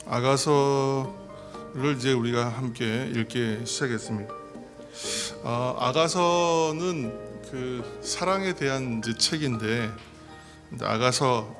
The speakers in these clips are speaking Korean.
아가서를 이제 우리가 함께 읽기 시작했습니다. 아가서는 그 사랑에 대한 이제 책인데,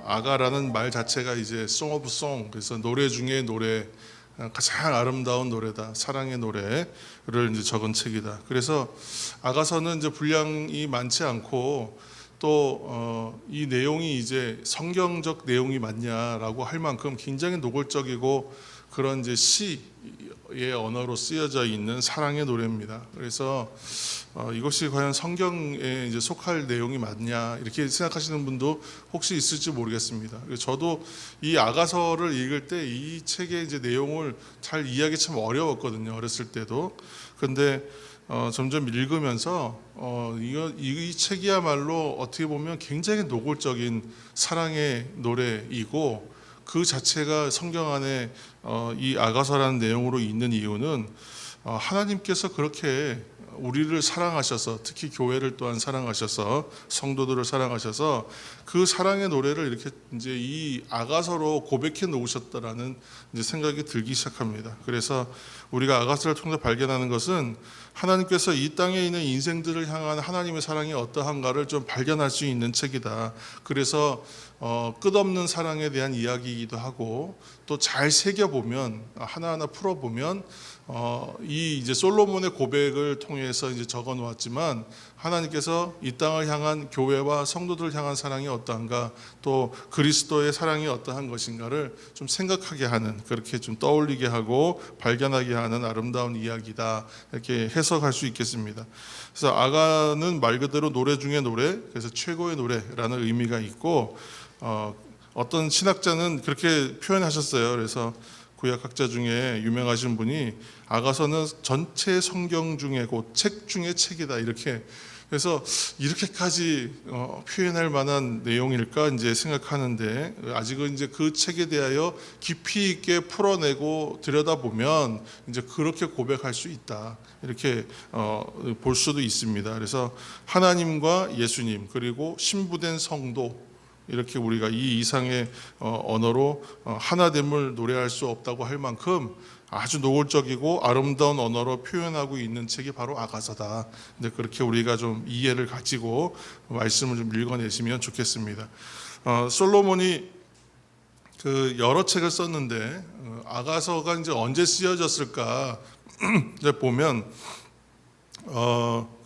아가라는 말 자체가 이제 Song of Song, 그래서 노래 중에 노래, 가장 아름다운 노래다, 사랑의 노래를 이제 적은 책이다. 그래서 아가서는 이제 분량이 많지 않고 또 이 내용이 이제 성경적 내용이 맞냐라고 할 만큼 굉장히 노골적이고 그런 이제 시의 언어로 쓰여져 있는 사랑의 노래입니다. 그래서 이것이 과연 성경에 이제 속할 내용이 맞냐 이렇게 생각하시는 분도 혹시 있을지 모르겠습니다. 저도 이 아가서를 읽을 때 이 책의 이제 내용을 잘 이해하기 참 어려웠거든요. 어렸을 때도. 근데 점점 읽으면서 이 책이야말로 어떻게 보면 굉장히 노골적인 사랑의 노래이고, 그 자체가 성경 안에 이 아가서라는 내용으로 있는 이유는 하나님께서 그렇게 우리를 사랑하셔서, 특히 교회를 또한 사랑하셔서, 성도들을 사랑하셔서 그 사랑의 노래를 이렇게 이제 이 아가서로 고백해 놓으셨다라는 이제 생각이 들기 시작합니다. 그래서 우리가 아가서를 통해서 발견하는 것은 하나님께서 이 땅에 있는 인생들을 향한 하나님의 사랑이 어떠한가를 좀 발견할 수 있는 책이다. 그래서 끝없는 사랑에 대한 이야기이기도 하고, 또 잘 새겨보면, 하나하나 풀어보면 이 이제 솔로몬의 고백을 통해서 이제 적어 놓았지만, 하나님께서 이 땅을 향한 교회와 성도들을 향한 사랑이 어떠한가, 또 그리스도의 사랑이 어떠한 것인가를 좀 생각하게 하는, 그렇게 좀 떠올리게 하고 발견하게 하는 아름다운 이야기다, 이렇게 해석할 수 있겠습니다. 그래서 아가는 말 그대로 노래 중에 노래, 그래서 최고의 노래라는 의미가 있고, 어떤 신학자는 그렇게 표현하셨어요. 그래서 구약학자 중에 유명하신 분이 아가서는 전체 성경 중에 곧 책 중에 책이다, 이렇게. 그래서 이렇게까지 표현할 만한 내용일까 이제 생각하는데, 아직은 이제 그 책에 대하여 깊이 있게 풀어내고 들여다보면 이제 그렇게 고백할 수 있다, 이렇게 볼 수도 있습니다. 그래서 하나님과 예수님, 그리고 신부된 성도, 이렇게 우리가 이 이상의 언어로 하나됨을 노래할 수 없다고 할 만큼 아주 노골적이고 아름다운 언어로 표현하고 있는 책이 바로 아가서다. 근데 그렇게 우리가 좀 이해를 가지고 말씀을 좀 읽어내시면 좋겠습니다. 솔로몬이 그 여러 책을 썼는데 아가서가 이제 언제 쓰여졌을까 이제 보면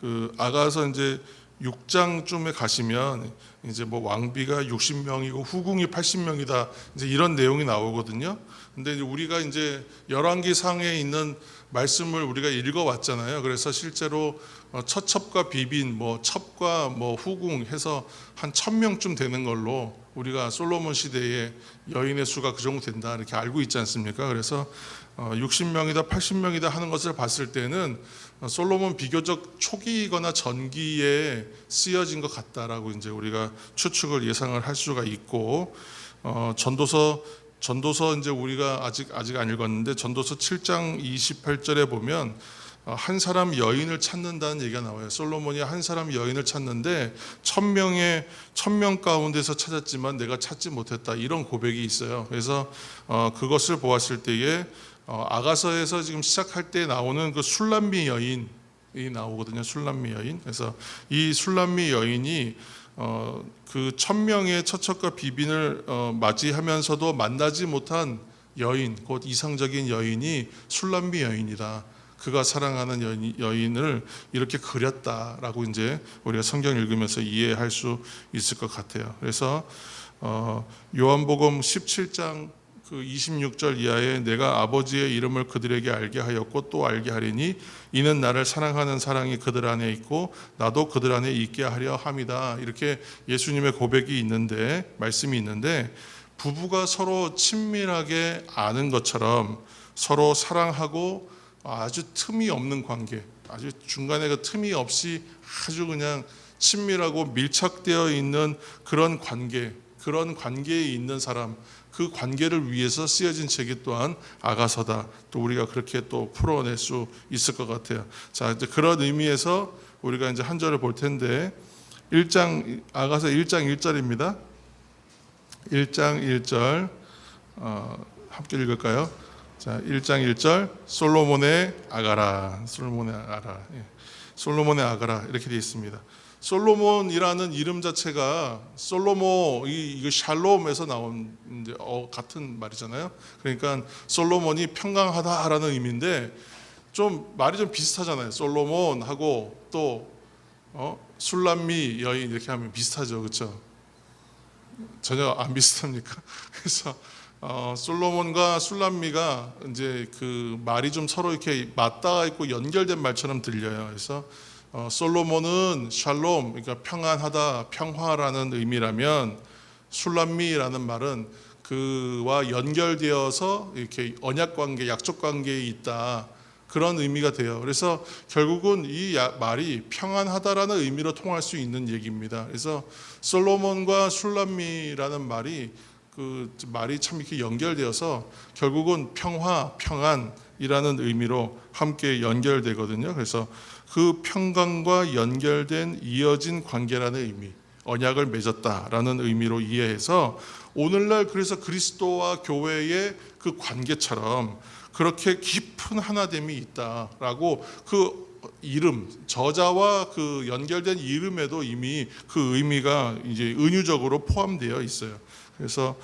그 아가서 이제 6장쯤에 가시면 이제 뭐 왕비가 60명이고 후궁이 80명이다, 이제 이런 내용이 나오거든요. 근데 이제 우리가 이제 열왕기상에 있는 말씀을 우리가 읽어왔잖아요. 그래서 실제로 처첩과 비빈, 뭐 첩과 뭐 후궁 해서 한 1000명쯤 되는 걸로 우리가 솔로몬 시대에 여인의 수가 그 정도 된다, 이렇게 알고 있지 않습니까? 그래서 60명이다 80명이다 하는 것을 봤을 때는 솔로몬 비교적 초기이거나 전기에 쓰여진 것 같다라고 이제 우리가 추측을 예상을 할 수가 있고, 전도서 이제 우리가 아직 안 읽었는데 전도서 7장 28절에 보면 한 사람 여인을 찾는다는 얘기가 나와요. 솔로몬이 한 사람 여인을 찾는데 1000명 가운데서 찾았지만 내가 찾지 못했다, 이런 고백이 있어요. 그래서 그것을 보았을 때에 아가서에서 지금 시작할 때 나오는 그 술람미 여인이 나오거든요. 술람미 여인. 그래서 이 술람미 여인이 그 1000명의 처첩과 비빈을 맞이하면서도 만나지 못한 여인, 곧 이상적인 여인이 술람미 여인이다. 그가 사랑하는 여인을 이렇게 그렸다라고 이제 우리가 성경 읽으면서 이해할 수 있을 것 같아요. 그래서 요한복음 17장 그 26절 이하에 내가 아버지의 이름을 그들에게 알게 하였고 또 알게 하리니 이는 나를 사랑하는 사랑이 그들 안에 있고 나도 그들 안에 있게 하려 함이다, 이렇게 예수님의 고백이 있는데, 말씀이 있는데, 부부가 서로 친밀하게 아는 것처럼 서로 사랑하고 아주 틈이 없는 관계, 아주 중간에 그 틈이 없이 아주 그냥 친밀하고 밀착되어 있는 그런 관계, 그런 관계에 있는 사람, 그 관계를 위해서 쓰여진 책이 또한 아가서다. 또 우리가 그렇게 또 풀어낼 수 있을 것 같아요. 자, 이제 그런 의미에서 우리가 이제 한 절을 볼 텐데, 아가서 1장 1절입니다. 1장 1절 함께 읽을까요? 자, 1장 1절 솔로몬의 아가라, 솔로몬의 아가라, 솔로몬의 아가라 이렇게 되어 있습니다. 솔로몬이라는 이름 자체가 솔로몬 이거 샬롬에서 나온 이제 같은 말이잖아요. 그러니까 솔로몬이 평강하다라는 의미인데 좀 말이 좀 비슷하잖아요. 솔로몬하고 또 술람미 여인 이렇게 하면 비슷하죠, 그렇죠? 전혀 안 비슷합니까? 그래서 솔로몬과 술람미가 이제 그 말이 좀 서로 이렇게 맞닿아 있고 연결된 말처럼 들려요. 그래서 솔로몬은 샬롬, 그러니까 평안하다, 평화라는 의미라면 술람미라는 말은 그와 연결되어서 이렇게 언약 관계, 약속 관계에 있다. 그런 의미가 돼요. 그래서 결국은 이 말이 평안하다라는 의미로 통할 수 있는 얘기입니다. 그래서 솔로몬과 술람미라는 말이 그 말이 참 이렇게 연결되어서 결국은 평화, 평안이라는 의미로 함께 연결되거든요. 그래서 그 평강과 연결된 이어진 관계라는 의미, 언약을 맺었다라는 의미로 이해해서 오늘날 그래서 그리스도와 교회의 그 관계처럼 그렇게 깊은 하나됨이 있다라고 그 이름, 저자와 그 연결된 이름에도 이미 그 의미가 이제 은유적으로 포함되어 있어요. 그래서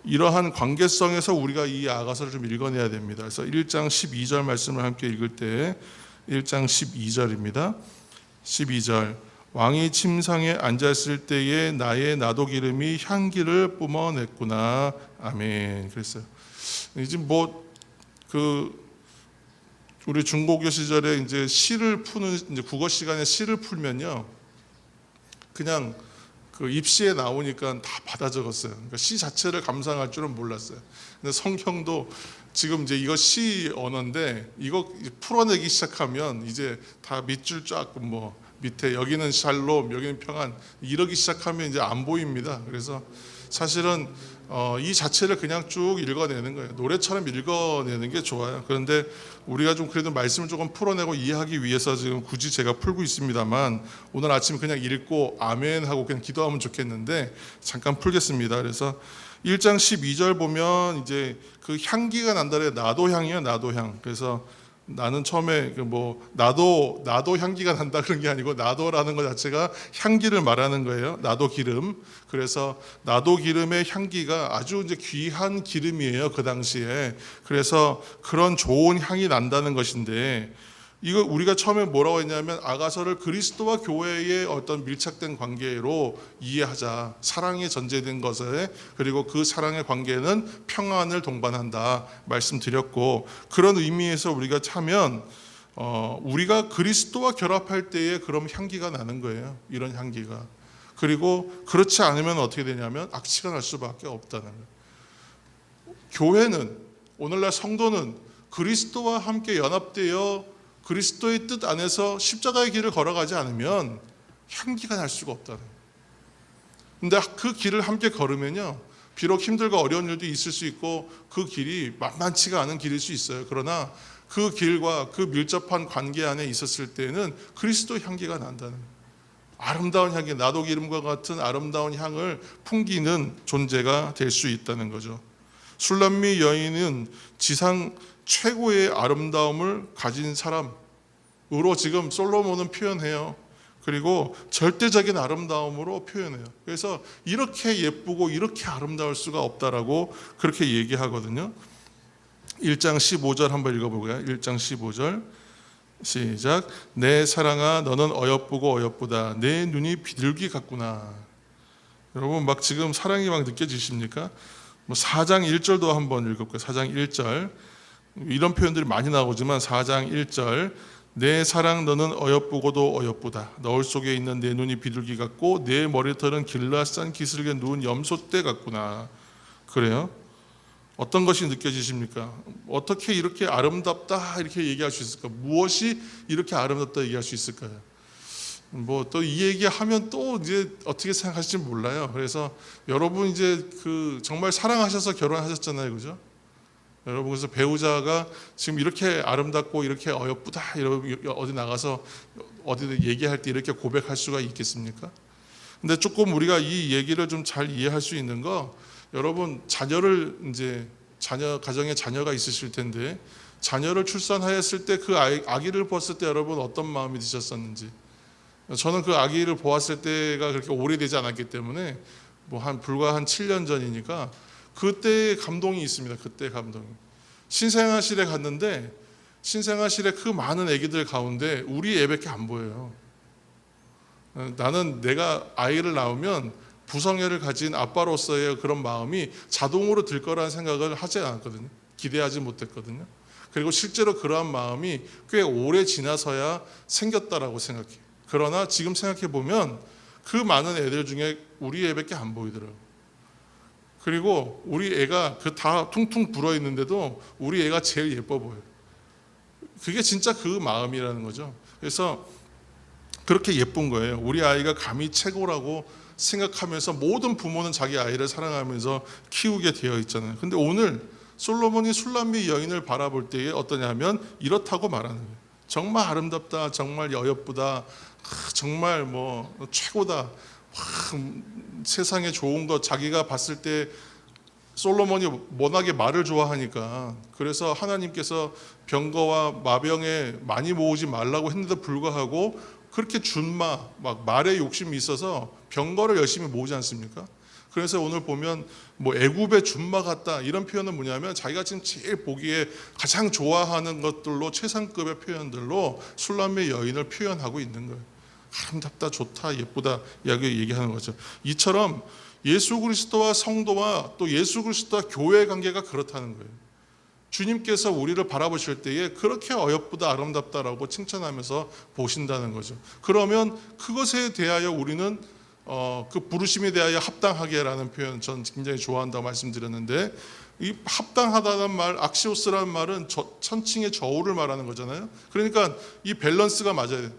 이러한 관계성에서 우리가 이 아가서를 좀 읽어내야 됩니다. 그래서 1장 12절 말씀을 함께 읽을 때 1장 12절입니다. 12절 왕이 침상에 앉았을 때에 나의 나도 기름이 향기를 뿜어냈구나. 아멘. 그랬어요. 이제 우리 중고교 시절에 이제 시를 푸는 이제 국어 시간에 시를 풀면요, 그냥 그 입시에 나오니까 다 받아 적었어요. 그러니까 시 자체를 감상할 줄은 몰랐어요. 근데 성경도 지금 이제 이거 시 언어인데 이거 풀어내기 시작하면 이제 다 밑줄 쫙 밑에 여기는 샬롬, 여기는 평안 이러기 시작하면 이제 안 보입니다. 그래서 사실은 이 자체를 그냥 쭉 읽어내는 거예요. 노래처럼 읽어내는 게 좋아요. 그런데 우리가 좀 그래도 말씀을 조금 풀어내고 이해하기 위해서 지금 굳이 제가 풀고 있습니다만 오늘 아침 그냥 읽고 아멘 하고 그냥 기도하면 좋겠는데 잠깐 풀겠습니다. 그래서 1장 12절 보면 이제 그 향기가 난다래 나도 향이에요. 나도 향. 그래서 나는 처음에 나도 향기가 난다 그런 게 아니고 나도라는 것 자체가 향기를 말하는 거예요. 나도 기름. 그래서 나도 기름의 향기가 아주 이제 귀한 기름이에요. 그 당시에. 그래서 그런 좋은 향이 난다는 것인데 이거 우리가 처음에 뭐라고 했냐면 아가서를 그리스도와 교회의 어떤 밀착된 관계로 이해하자. 사랑에 전제된 것에 그리고 그 사랑의 관계는 평안을 동반한다 말씀드렸고 그런 의미에서 우리가 차면 우리가 그리스도와 결합할 때에 그런 향기가 나는 거예요. 이런 향기가. 그리고 그렇지 않으면 어떻게 되냐면 악취가 날 수밖에 없다는 거예요. 교회는 오늘날 성도는 그리스도와 함께 연합되어 그리스도의 뜻 안에서 십자가의 길을 걸어가지 않으면 향기가 날 수가 없다는 거예요. 근데 그 길을 함께 걸으면요, 비록 힘들고 어려운 일도 있을 수 있고 그 길이 만만치가 않은 길일 수 있어요. 그러나 그 길과 그 밀접한 관계 안에 있었을 때는 그리스도 향기가 난다는 거예요. 아름다운 향기, 나도 기름과 같은 아름다운 향을 풍기는 존재가 될 수 있다는 거죠. 술람미 여인은 지상 최고의 아름다움을 가진 사람으로 지금 솔로몬은 표현해요. 그리고 절대적인 아름다움으로 표현해요. 그래서 이렇게 예쁘고 이렇게 아름다울 수가 없다라고 그렇게 얘기하거든요. 1장 15절 한번 읽어볼까요? 1장 15절 시작. 내 사랑아 너는 어여쁘고 어여쁘다. 내 눈이 비둘기 같구나. 여러분 막 지금 사랑이 막 느껴지십니까? 4장 1절도 한번 읽어볼까요? 4장 1절 이런 표현들이 많이 나오지만 4장 1절 내 사랑 너는 어여쁘고도 어여쁘다. 너울 속에 있는 내 눈이 비둘기 같고 내 머리털은 길라산 기슭에 누운 염소떼 같구나. 그래요? 어떤 것이 느껴지십니까? 어떻게 이렇게 아름답다 이렇게 얘기할 수 있을까? 무엇이 이렇게 아름답다 얘기할 수 있을까요? 또 이 얘기하면 또 이제 어떻게 생각하실지 몰라요. 그래서 여러분 이제 정말 사랑하셔서 결혼하셨잖아요, 그죠? 여러분 그래서 배우자가 지금 이렇게 아름답고 이렇게 어여쁘다 어디 나가서 어디 얘기할 때 이렇게 고백할 수가 있겠습니까? 근데 조금 우리가 이 얘기를 좀 잘 이해할 수 있는 거 여러분 가정에 자녀가 있으실 텐데 자녀를 출산하였을 때 그 아기를 보았을 때 여러분 어떤 마음이 드셨었는지. 저는 그 아기를 보았을 때가 그렇게 오래되지 않았기 때문에 불과 한 7년 전이니까 그때의 감동이 있습니다. 그때 감동이. 신생아실에 갔는데 신생아실에 그 많은 아기들 가운데 우리 애밖에 안 보여요. 나는 내가 아이를 낳으면 부성애를 가진 아빠로서의 그런 마음이 자동으로 들 거라는 생각을 하지 않았거든요. 기대하지 못했거든요. 그리고 실제로 그러한 마음이 꽤 오래 지나서야 생겼다라고 생각해요. 그러나 지금 생각해 보면 그 많은 애들 중에 우리 애밖에 안 보이더라고요. 그리고 우리 애가 다 퉁퉁 불어 있는데도 우리 애가 제일 예뻐 보여요. 그게 진짜 그 마음이라는 거죠. 그래서 그렇게 예쁜 거예요. 우리 아이가 감히 최고라고 생각하면서 모든 부모는 자기 아이를 사랑하면서 키우게 되어 있잖아요. 근데 오늘 솔로몬이 술람미 여인을 바라볼 때에 어떠냐면 이렇다고 말하는 거예요. 정말 아름답다, 정말 여엽부다, 정말 최고다, 세상에 좋은 것. 자기가 봤을 때 솔로몬이 워낙에 말을 좋아하니까 그래서 하나님께서 병거와 마병에 많이 모으지 말라고 했는데도 불구하고 그렇게 말에 욕심이 있어서 병거를 열심히 모으지 않습니까? 그래서 오늘 보면 애굽의 준마 같다 이런 표현은 뭐냐면 자기가 지금 제일 보기에 가장 좋아하는 것들로 최상급의 표현들로 술람미 여인을 표현하고 있는 거예요. 아름답다, 좋다, 예쁘다 이야기 얘기하는 거죠. 이처럼 예수 그리스도와 성도와 또 예수 그리스도와 교회의 관계가 그렇다는 거예요. 주님께서 우리를 바라보실 때에 그렇게 어여쁘다, 아름답다라고 칭찬하면서 보신다는 거죠. 그러면 그것에 대하여 우리는 그 부르심에 대하여 합당하게라는 표현 전 굉장히 좋아한다고 말씀드렸는데, 이 합당하다는 말, 악시오스라는 말은 천칭의 저울을 말하는 거잖아요. 그러니까 이 밸런스가 맞아야 돼요.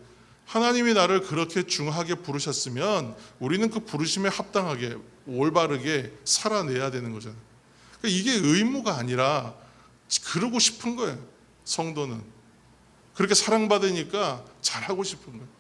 하나님이 나를 그렇게 중하게 부르셨으면 우리는 그 부르심에 합당하게 올바르게 살아내야 되는 거잖아요. 그러니까 이게 의무가 아니라 그러고 싶은 거예요. 성도는 그렇게 사랑받으니까 잘하고 싶은 거예요.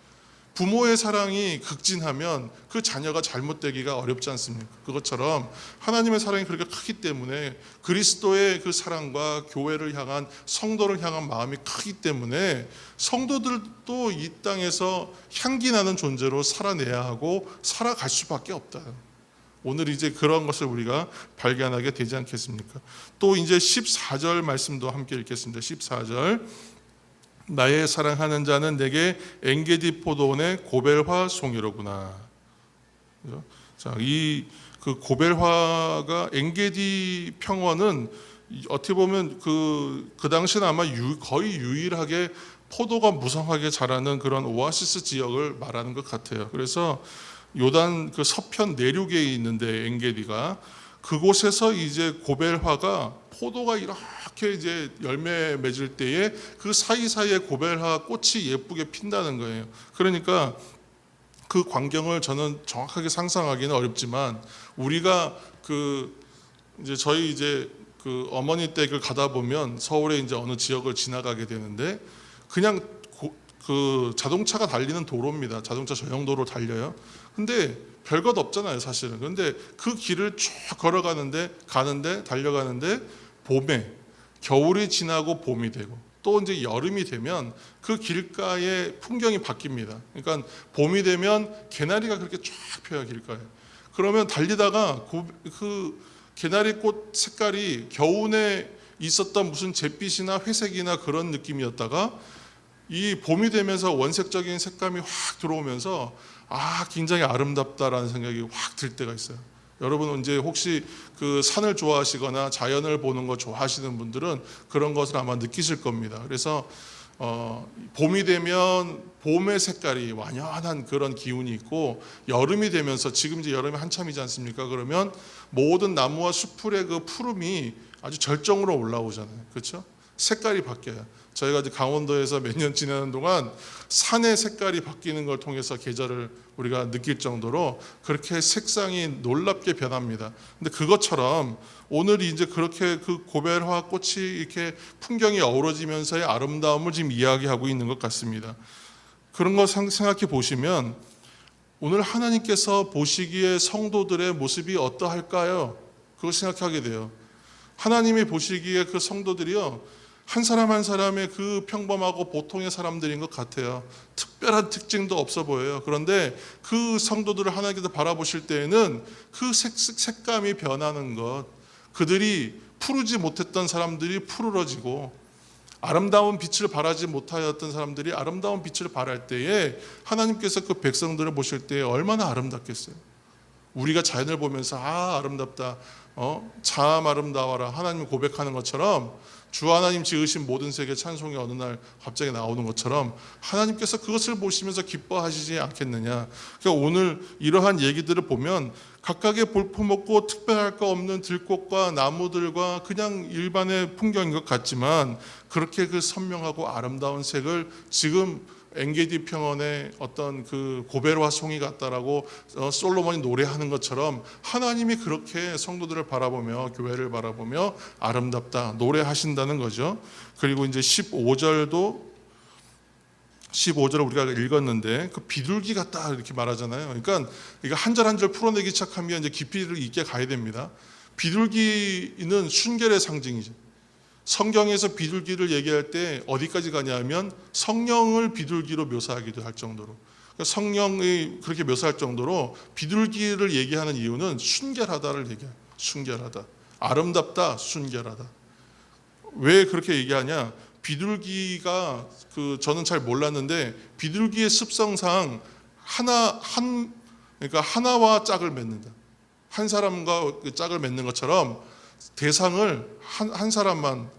부모의 사랑이 극진하면 그 자녀가 잘못되기가 어렵지 않습니까? 그것처럼 하나님의 사랑이 그렇게 크기 때문에 그리스도의 그 사랑과 교회를 향한, 성도를 향한 마음이 크기 때문에 성도들도 이 땅에서 향기 나는 존재로 살아내야 하고 살아갈 수밖에 없다. 오늘 이제 그런 것을 우리가 발견하게 되지 않겠습니까? 또 이제 14절 말씀도 함께 읽겠습니다. 14절. 나의 사랑하는 자는 내게 엔게디 포도원의 고벨화 송이로구나. 자, 이 그 고벨화가 엔게디 평원은 어떻게 보면 그 당시는 아마 거의 유일하게 포도가 무성하게 자라는 그런 오아시스 지역을 말하는 것 같아요. 그래서 요단 그 서편 내륙에 있는데 엔게디가, 그곳에서 이제 고벨화가 포도가 이렇게 이제 열매 맺을 때에 그 사이사이에 고벨화 꽃이 예쁘게 핀다는 거예요. 그러니까 그 광경을 저는 정확하게 상상하기는 어렵지만, 우리가 저희 그 어머니 댁을 가다 보면 서울에 이제 어느 지역을 지나가게 되는데 그냥 그 자동차가 달리는 도로입니다. 자동차 전용도로 달려요. 근데 별것 없잖아요, 사실은. 그런데 그 길을 쭉 달려가는데 봄에, 겨울이 지나고 봄이 되고 또 이제 여름이 되면 그 길가의 풍경이 바뀝니다. 그러니까 봄이 되면 개나리가 그렇게 쫙 펴요, 길가에. 그러면 달리다가 그 개나리꽃 색깔이 겨우내 있었던 무슨 잿빛이나 회색이나 그런 느낌이었다가 이 봄이 되면서 원색적인 색감이 확 들어오면서 굉장히 아름답다라는 생각이 확 들 때가 있어요. 여러분 이제 혹시 그 산을 좋아하시거나 자연을 보는 거 좋아하시는 분들은 그런 것을 아마 느끼실 겁니다. 그래서 봄이 되면 봄의 색깔이 완연한 그런 기운이 있고, 여름이 되면서, 지금 이제 여름이 한참이지 않습니까? 그러면 모든 나무와 수풀의 그 푸름이 아주 절정으로 올라오잖아요. 그렇죠? 색깔이 바뀌어요. 저희가 이제 강원도에서 몇 년 지내는 동안 산의 색깔이 바뀌는 걸 통해서 계절을 우리가 느낄 정도로 그렇게 색상이 놀랍게 변합니다. 근데 그것처럼 오늘 이제 그렇게 그 고벨화 꽃이 이렇게 풍경이 어우러지면서의 아름다움을 지금 이야기하고 있는 것 같습니다. 그런 거 생각해 보시면 오늘 하나님께서 보시기에 성도들의 모습이 어떠할까요? 그거 생각하게 돼요. 하나님이 보시기에 그 성도들이요, 한 사람 한 사람의 그 평범하고 보통의 사람들인 것 같아요. 특별한 특징도 없어 보여요. 그런데 그 성도들을 하나님께서 바라보실 때에는 그 색감이 변하는 것, 그들이 푸르지 못했던 사람들이 푸르러지고, 아름다운 빛을 발하지 못하였던 사람들이 아름다운 빛을 발할 때에 하나님께서 그 백성들을 보실 때 얼마나 아름답겠어요. 우리가 자연을 보면서 아름답다, 참 아름다워라 하나님 고백하는 것처럼, 주 하나님 지으신 모든 세계 찬송이 어느 날 갑자기 나오는 것처럼 하나님께서 그것을 보시면서 기뻐하시지 않겠느냐. 그러니까 오늘 이러한 얘기들을 보면 각각의 볼품없고 특별할 거 없는 들꽃과 나무들과 그냥 일반의 풍경인 것 같지만, 그렇게 그 선명하고 아름다운 색을 지금 엔게디 평원의 어떤 그 고베로와 송이 같다라고 솔로몬이 노래하는 것처럼 하나님이 그렇게 성도들을 바라보며 교회를 바라보며 아름답다 노래하신다는 거죠. 그리고 이제 15절을 우리가 읽었는데 그 비둘기 같다 이렇게 말하잖아요. 그러니까 이거 한 절 한 절 풀어내기 시작하면 이제 깊이를 있게 가야 됩니다. 비둘기는 순결의 상징이죠. 성경에서 비둘기를 얘기할 때 어디까지 가냐면 성령을 비둘기로 묘사하기도 할 정도로, 성령이 그렇게 묘사할 정도로 비둘기를 얘기하는 이유는 순결하다를 얘기해요. 순결하다, 아름답다, 순결하다. 왜 그렇게 얘기하냐? 비둘기가 저는 잘 몰랐는데 비둘기의 습성상 그러니까 하나와 짝을 맺는다. 한 사람과 짝을 맺는 것처럼 대상을 한 사람만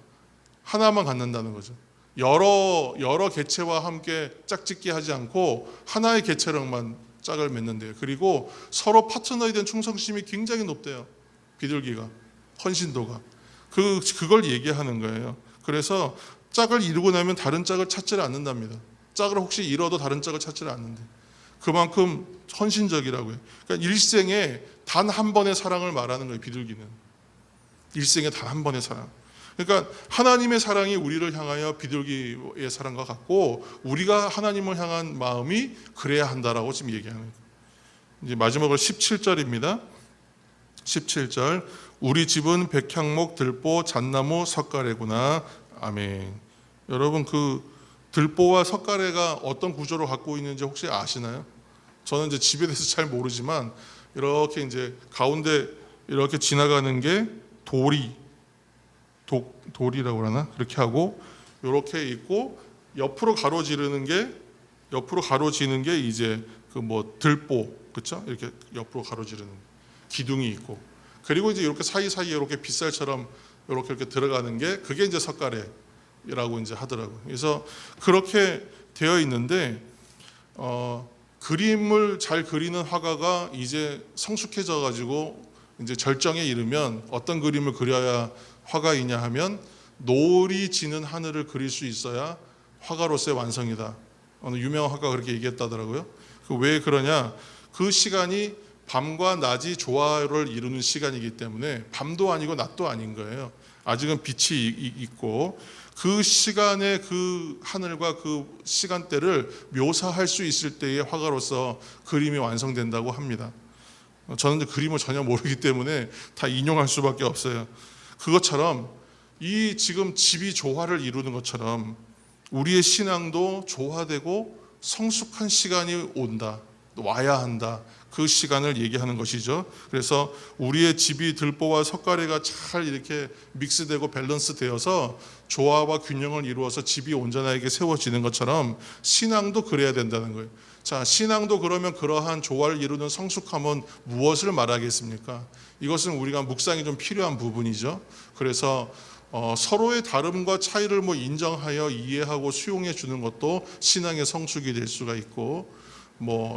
하나만 갖는다는 거죠. 여러 개체와 함께 짝짓기 하지 않고 하나의 개체랑만 짝을 맺는데요. 그리고 서로 파트너에 대한 충성심이 굉장히 높대요. 비둘기가, 헌신도가. 그걸 얘기하는 거예요. 그래서 짝을 이루고 나면 다른 짝을 찾지를 않는답니다. 짝을 혹시 잃어도 다른 짝을 찾지를 않는데, 그만큼 헌신적이라고요. 그러니까 일생에 단 한 번의 사랑을 말하는 거예요. 비둘기는 일생에 단 한 번의 사랑. 그러니까 하나님의 사랑이 우리를 향하여 비둘기의 사랑과 같고, 우리가 하나님을 향한 마음이 그래야 한다라고 지금 얘기하는 거예요. 이제 마지막으로 17절입니다. 17절, 우리 집은 백향목, 들보, 잣나무, 석가래구나. 아멘. 여러분, 그 들보와 석가래가 어떤 구조를 갖고 있는지 혹시 아시나요? 저는 이제 집에 대해서 잘 모르지만 이렇게 이제 가운데 이렇게 지나가는 게 돌이라고 그러나 그렇게 하고, 이렇게 있고 옆으로 가로지르는 게 이제 그 뭐 들보, 그렇죠? 이렇게 옆으로 가로지르는 기둥이 있고, 그리고 이제 이렇게 사이사이에 이렇게 빗살처럼 이렇게 들어가는 게 그게 이제 석가래라고 이제 하더라고요. 그래서 그렇게 되어 있는데 그림을 잘 그리는 화가가 이제 성숙해져 가지고 이제 절정에 이르면 어떤 그림을 그려야 화가이냐 하면 노을이 지는 하늘을 그릴 수 있어야 화가로서의 완성이다. 어느 유명한 화가가 그렇게 얘기했다더라고요. 왜 그러냐? 그 시간이 밤과 낮이 조화를 이루는 시간이기 때문에 밤도 아니고 낮도 아닌 거예요. 아직은 빛이 있고, 그 시간의 그 하늘과 그 시간대를 묘사할 수 있을 때의 화가로서 그림이 완성된다고 합니다. 저는 그림을 전혀 모르기 때문에 다 인용할 수밖에 없어요. 그것처럼 이 지금 집이 조화를 이루는 것처럼 우리의 신앙도 조화되고 성숙한 시간이 온다, 와야 한다. 그 시간을 얘기하는 것이죠. 그래서 우리의 집이 들보와 석가래가 잘 이렇게 믹스되고 밸런스 되어서 조화와 균형을 이루어서 집이 온전하게 세워지는 것처럼 신앙도 그래야 된다는 거예요. 자, 신앙도 그러면 그러한 조화를 이루는 성숙함은 무엇을 말하겠습니까? 이것은 우리가 묵상이 좀 필요한 부분이죠. 그래서 서로의 다름과 차이를 인정하여 이해하고 수용해 주는 것도 신앙의 성숙이 될 수가 있고,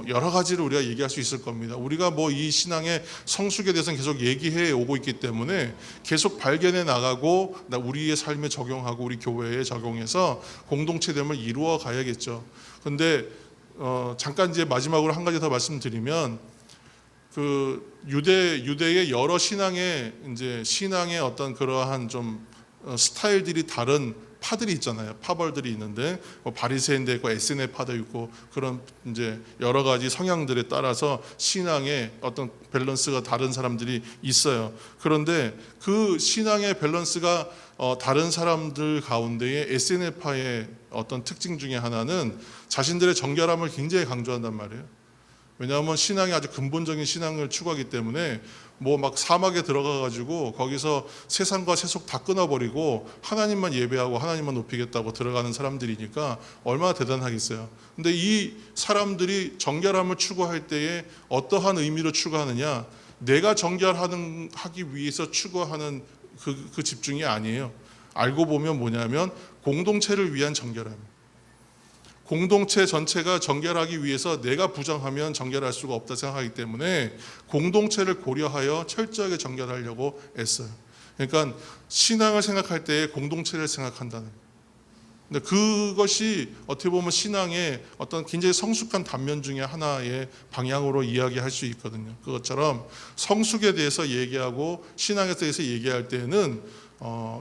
여러 가지를 우리가 얘기할 수 있을 겁니다. 우리가 이 신앙의 성숙에 대해서는 계속 얘기해 오고 있기 때문에 계속 발견해 나가고 우리의 삶에 적용하고 우리 교회에 적용해서 공동체됨을 이루어 가야겠죠. 근데 잠깐 이제 마지막으로 한 가지 더 말씀드리면, 그 유대의 여러 신앙의 어떤 그러한 좀 스타일들이 다른 파들이 있잖아요. 파벌들이 있는데 뭐 바리새인도 있고 에스네 파도 있고 그런 이제 여러 가지 성향들에 따라서 신앙의 어떤 밸런스가 다른 사람들이 있어요. 그런데 그 신앙의 밸런스가 다른 사람들 가운데에 에스네 파의 어떤 특징 중에 하나는 자신들의 정결함을 굉장히 강조한단 말이에요. 왜냐하면 신앙이 아주 근본적인 신앙을 추구하기 때문에 뭐 막 사막에 들어가 가지고 거기서 세상과 세속 다 끊어버리고 하나님만 예배하고 하나님만 높이겠다고 들어가는 사람들이니까 얼마나 대단하겠어요. 근데 이 사람들이 정결함을 추구할 때에 어떠한 의미로 추구하느냐, 내가 정결하기 위해서 추구하는 그 집중이 아니에요. 알고 보면 뭐냐면 공동체를 위한 정결함. 공동체 전체가 정결하기 위해서 내가 부정하면 정결할 수가 없다 생각하기 때문에 공동체를 고려하여 철저하게 정결하려고 애써요. 그러니까 신앙을 생각할 때 공동체를 생각한다는. 근데 그것이 어떻게 보면 신앙의 어떤 굉장히 성숙한 단면 중에 하나의 방향으로 이야기할 수 있거든요. 그것처럼 성숙에 대해서 얘기하고 신앙에 대해서 얘기할 때는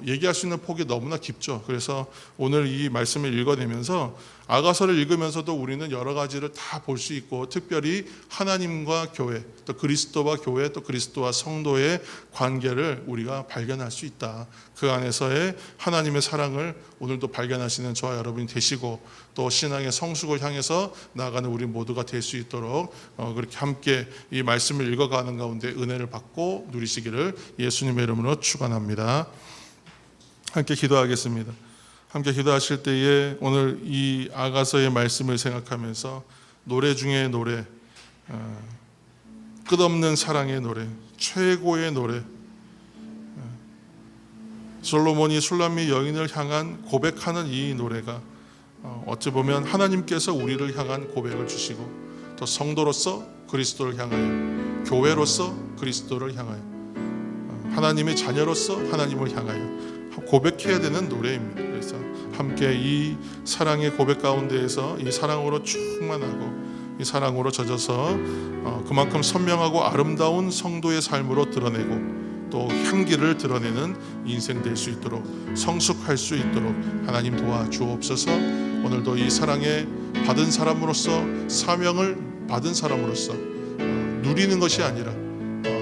얘기할 수 있는 폭이 너무나 깊죠. 그래서 오늘 이 말씀을 읽어내면서 아가서를 읽으면서도 우리는 여러 가지를 다 볼 수 있고, 특별히 하나님과 교회, 또 그리스도와 교회, 또 그리스도와 성도의 관계를 우리가 발견할 수 있다. 그 안에서의 하나님의 사랑을 오늘도 발견하시는 저와 여러분이 되시고, 또 신앙의 성숙을 향해서 나아가는 우리 모두가 될 수 있도록 그렇게 함께 이 말씀을 읽어가는 가운데 은혜를 받고 누리시기를 예수님의 이름으로 축원합니다. 함께 기도하겠습니다. 함께 기도하실 때에 오늘 이 아가서의 말씀을 생각하면서 노래 중에 노래, 끝없는 사랑의 노래, 최고의 노래, 솔로몬이 술람미 여인을 향한 고백하는 이 노래가 어찌 보면 하나님께서 우리를 향한 고백을 주시고, 또 성도로서 그리스도를 향하여, 교회로서 그리스도를 향하여, 하나님의 자녀로서 하나님을 향하여 고백해야 되는 노래입니다. 그래서 함께 이 사랑의 고백 가운데에서 이 사랑으로 충만하고 이 사랑으로 젖어서 그만큼 선명하고 아름다운 성도의 삶으로 드러내고, 또 향기를 드러내는 인생 될 수 있도록, 성숙할 수 있도록 하나님 도와주옵소서. 오늘도 이 사랑에 받은 사람으로서, 사명을 받은 사람으로서 누리는 것이 아니라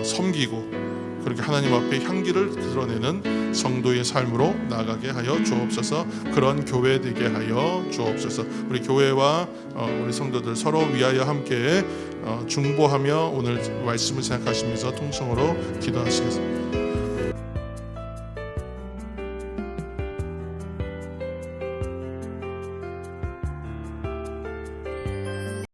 섬기고 그렇게 하나님 앞에 향기를 드러내는 성도의 삶으로 나아가게 하여 주옵소서. 그런 교회 되게 하여 주옵소서. 우리 교회와 우리 성도들 서로 위하여 함께 중보하며 오늘 말씀을 생각하시면서 통성으로 기도하시겠습니다.